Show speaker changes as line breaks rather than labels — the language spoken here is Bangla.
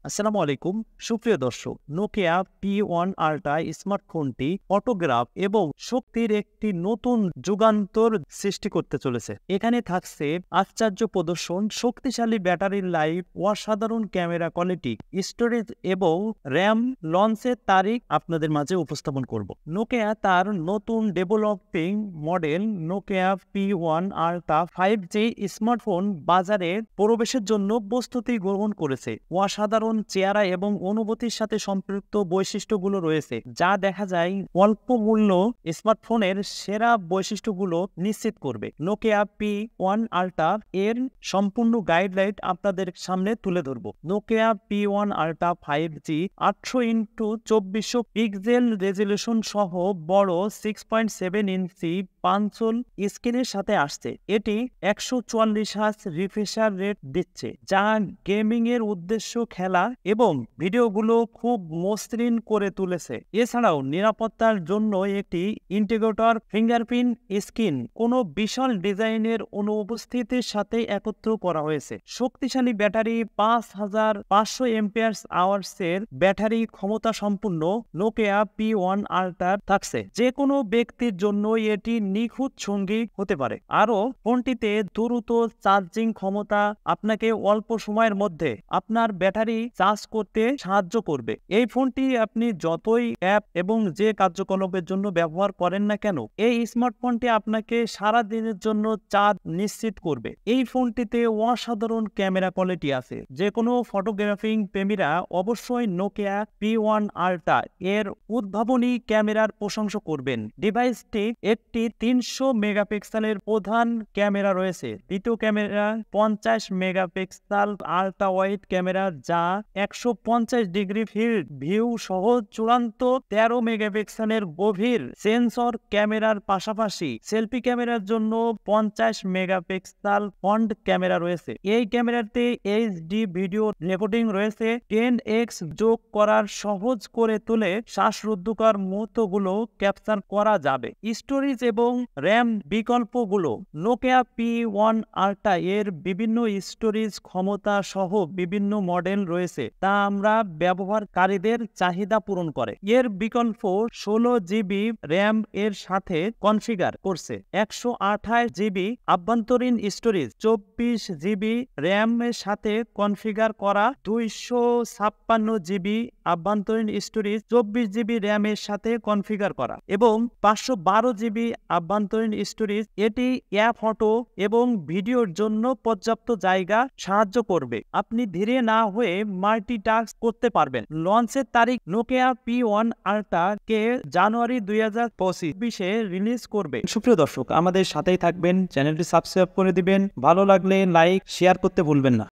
আসসালামু আলাইকুম সুপ্রিয় দর্শক, নোকিয়া P1 আল্ট্রা স্মার্টফোনটি ফটোগ্রাফ এবং শক্তির একটি নতুন যুগান্তর সৃষ্টি করতে চলেছে। এখানে থাকছে আশ্চর্য প্রদর্শন, শক্তিশালী ব্যাটারি লাইফ, অসাধারণ ক্যামেরা কোয়ালিটি, স্টোরেজ এবং র্যাম। লঞ্চের তারিখ আপনাদের মাঝে উপস্থাপন করব। নোকিয়া তার নতুন developing model Nokia P1 ultra 5G smartphone বাজারে প্রবেশের জন্য প্রস্তুতি গ্রহণ করেছে। অসাধারণ চেহারা এবং অনুভূতির সাথে সম্পৃক্ত বৈশিষ্ট্যগুলো রয়েছে, যা দেখা যায় অল্প মূল্য স্মার্টফোনের সেরা বৈশিষ্ট্যগুলো নিশ্চিত করবে। নোকিয়া P1 আল্ট্রা এর সম্পূর্ণ গাইডলাইন আপনাদের সামনে তুলে ধরব। Nokia P1 ultra 5G 800x2400 pixel resolution সহ বড় 6.7 ইঞ্চি পাঞ্চল স্ক্রিনের সাথে আসছে। এটি 144 হার্জ রিফ্রেশ রেট দিচ্ছে, যা গেমিং এর উদ্দেশ্য খেলা এবং ভিডিওগুলো খুব মসৃণ করে তুলেছে। এছাড়াও নিরাপত্তার জন্য একটি ইন্টিগ্রেটর ফিঙ্গারপ্রিন্ট স্ক্রিন কোনো বিশাল ডিজাইনের অনুপস্থিতির সাথে একত্র করা হয়েছে। শক্তিশালী ব্যাটারি 5500 এমপিআর আওয়ার্সের ব্যাটারি ক্ষমতা সম্পূর্ণ নোকিয়া P1 আল্ট্রা থাকছে। যে কোনো ব্যক্তির জন্য এটি নিখুঁত সঙ্গী হতে পারে। আরও ফোনটিতে দ্রুত চার্জিং ক্ষমতা আপনাকে অল্প সময়ের মধ্যে আপনার ব্যাটারি চার্জ করতে সাহায্য করবে। এই ফোনটি আপনি যতই অ্যাপ এবং যে কার্যকলাপের জন্য ব্যবহার করেন না কেন, এই স্মার্টফোনটি আপনাকে সারা দিনের জন্য চার্জ নিশ্চিত করবে। এই ফোনটিতে অসাধারণ ক্যামেরা কোয়ালিটি আছে। যে কোনো ফটোগ্রাফিং প্রেমীরা অবশ্যই নোকিয়া P1 আল্ট্রা এর উদ্ভাবনী ক্যামেরার প্রশংসা করবেন। ডিভাইসটি একটি 300 মেগাপিক্সেলের প্রধান ক্যামেরা রয়েছে। দ্বিতীয় camera 50 megapixel ultra wide camera, যা 150 ডিগ্রি ফিল্ড ভিউ সহ চূড়ান্ত 13 মেগাপিক্সেলের গভীর সেন্সর ক্যামেরার পাশাপাশি সেলফি ক্যামেরার জন্য 50 মেগাপিক্সেল ফ্রন্ট ক্যামেরা রয়েছে। এই ক্যামেরাতে HD ভিডিও রেকর্ডিং রয়েছে। 10x যোগ করার সহজ করে তোলে শ্বাসরুদ্ধকর মুহূর্তগুলো ক্যাপচার করা যাবে। স্টোরেজ এবং র্যাম বিকল্পগুলো নোকিয়া P1 আল্ট্রা এর বিভিন্ন স্টোরেজ ক্ষমতা সহ বিভিন্ন মডেল রয়েছে, তা আমরা ব্যবহারকারীদের চাহিদা পূরণ করে। এর বিকল্প 16GB র্যাম এর সাথে কনফিগার করছে, 128GB আভ্যন্তরীণ স্টোরেজ, 24GB র্যাম এর সাথে কনফিগার করা, 256GB আভ্যন্তরীণ স্টোরেজ, 24GB র্যাম এর সাথে কনফিগার করা এবং 512GB আভ্যন্তরীণ স্টোরেজ। এটি অ্যাপ, ফটো এবং ভিডিওর জন্য পর্যাপ্ত জায়গা সাহায্য করবে। আপনি ধীরে না হয়ে মাল্টিটাস্ক করতে পারবেন। লঞ্চের তারিখ নোকিয়া P1 আল্ট্রা কে জানুয়ারি 2025 রিলিজ করবে। সুপ্রিয় দর্শক, আমাদের সাথেই থাকবেন, চ্যানেলটি সাবস্ক্রাইব করে দিবেন। ভালো লাগলে লাইক শেয়ার করতে ভুলবেন না।